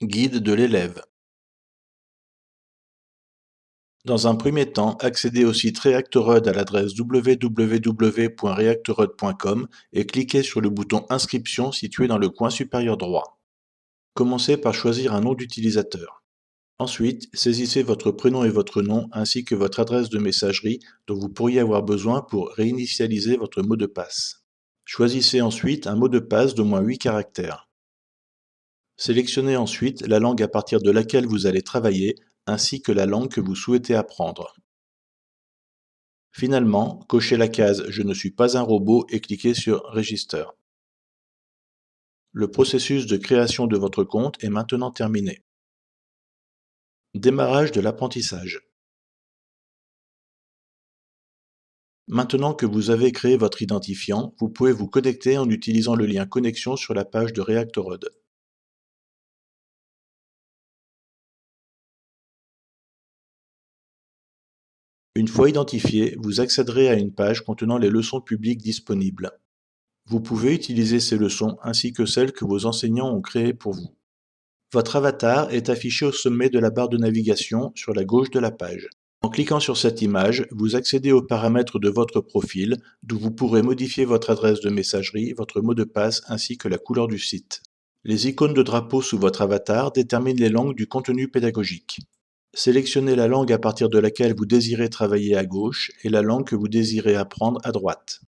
Guide de l'élève. Dans un premier temps, accédez au site Reactorod à l'adresse www.reactorod.com et cliquez sur le bouton Inscription situé dans le coin supérieur droit. Commencez par choisir un nom d'utilisateur. Ensuite, saisissez votre prénom et votre nom ainsi que votre adresse de messagerie dont vous pourriez avoir besoin pour réinitialiser votre mot de passe. Choisissez ensuite un mot de passe d'au moins 8 caractères. Sélectionnez ensuite la langue à partir de laquelle vous allez travailler, ainsi que la langue que vous souhaitez apprendre. Finalement, cochez la case « Je ne suis pas un robot » et cliquez sur « Register ». Le processus de création de votre compte est maintenant terminé. Démarrage de l'apprentissage. Maintenant que vous avez créé votre identifiant, vous pouvez vous connecter en utilisant le lien connexion sur la page de Reactorod. Une fois identifié, vous accéderez à une page contenant les leçons publiques disponibles. Vous pouvez utiliser ces leçons ainsi que celles que vos enseignants ont créées pour vous. Votre avatar est affiché au sommet de la barre de navigation sur la gauche de la page. En cliquant sur cette image, vous accédez aux paramètres de votre profil, d'où vous pourrez modifier votre adresse de messagerie, votre mot de passe ainsi que la couleur du site. Les icônes de drapeau sous votre avatar déterminent les langues du contenu pédagogique. Sélectionnez la langue à partir de laquelle vous désirez travailler à gauche et la langue que vous désirez apprendre à droite.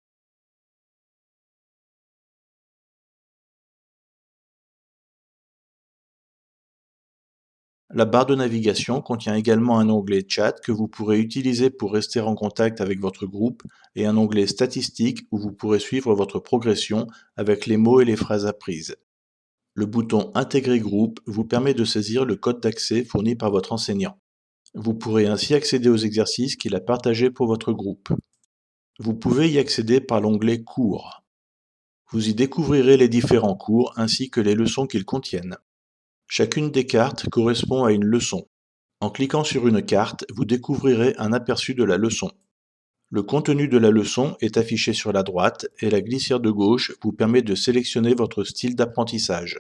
La barre de navigation contient également un onglet Chat que vous pourrez utiliser pour rester en contact avec votre groupe et un onglet Statistiques où vous pourrez suivre votre progression avec les mots et les phrases apprises. Le bouton Intégrer groupe vous permet de saisir le code d'accès fourni par votre enseignant. Vous pourrez ainsi accéder aux exercices qu'il a partagés pour votre groupe. Vous pouvez y accéder par l'onglet Cours. Vous y découvrirez les différents cours ainsi que les leçons qu'ils contiennent. Chacune des cartes correspond à une leçon. En cliquant sur une carte, vous découvrirez un aperçu de la leçon. Le contenu de la leçon est affiché sur la droite et la glissière de gauche vous permet de sélectionner votre style d'apprentissage.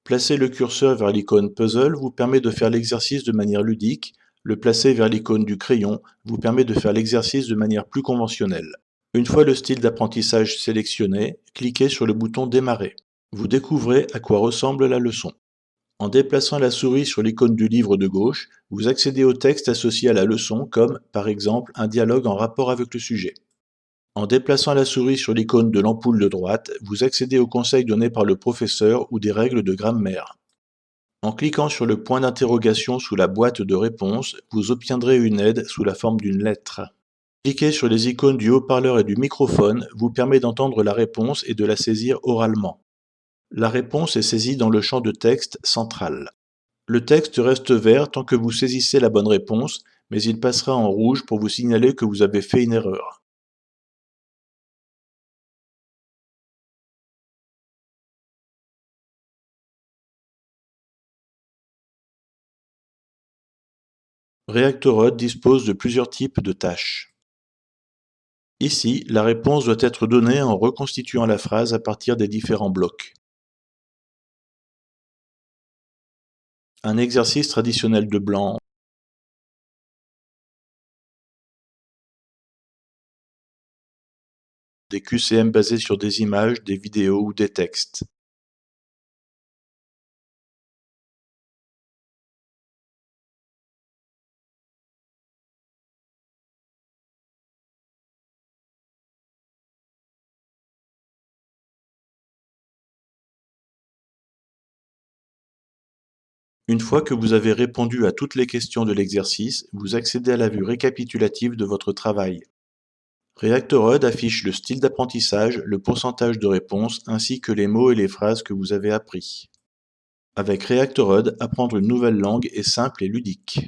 Placer le curseur vers l'icône Puzzle vous permet de faire l'exercice de manière ludique. Le placer vers l'icône du crayon vous permet de faire l'exercice de manière plus conventionnelle. Une fois le style d'apprentissage sélectionné, cliquez sur le bouton Démarrer. Vous découvrez à quoi ressemble la leçon. En déplaçant la souris sur l'icône du livre de gauche, vous accédez au texte associé à la leçon comme, par exemple, un dialogue en rapport avec le sujet. En déplaçant la souris sur l'icône de l'ampoule de droite, vous accédez aux conseils donnés par le professeur ou des règles de grammaire. En cliquant sur le point d'interrogation sous la boîte de réponse, vous obtiendrez une aide sous la forme d'une lettre. Cliquer sur les icônes du haut-parleur et du microphone vous permet d'entendre la réponse et de la saisir oralement. La réponse est saisie dans le champ de texte central. Le texte reste vert tant que vous saisissez la bonne réponse, mais il passera en rouge pour vous signaler que vous avez fait une erreur. Reactorod dispose de plusieurs types de tâches. Ici, la réponse doit être donnée en reconstituant la phrase à partir des différents blocs. Un exercice traditionnel de blanc, des QCM basés sur des images, des vidéos ou des textes. Une fois que vous avez répondu à toutes les questions de l'exercice, vous accédez à la vue récapitulative de votre travail. Reactorod affiche le style d'apprentissage, le pourcentage de réponse ainsi que les mots et les phrases que vous avez appris. Avec Reactorod, apprendre une nouvelle langue est simple et ludique.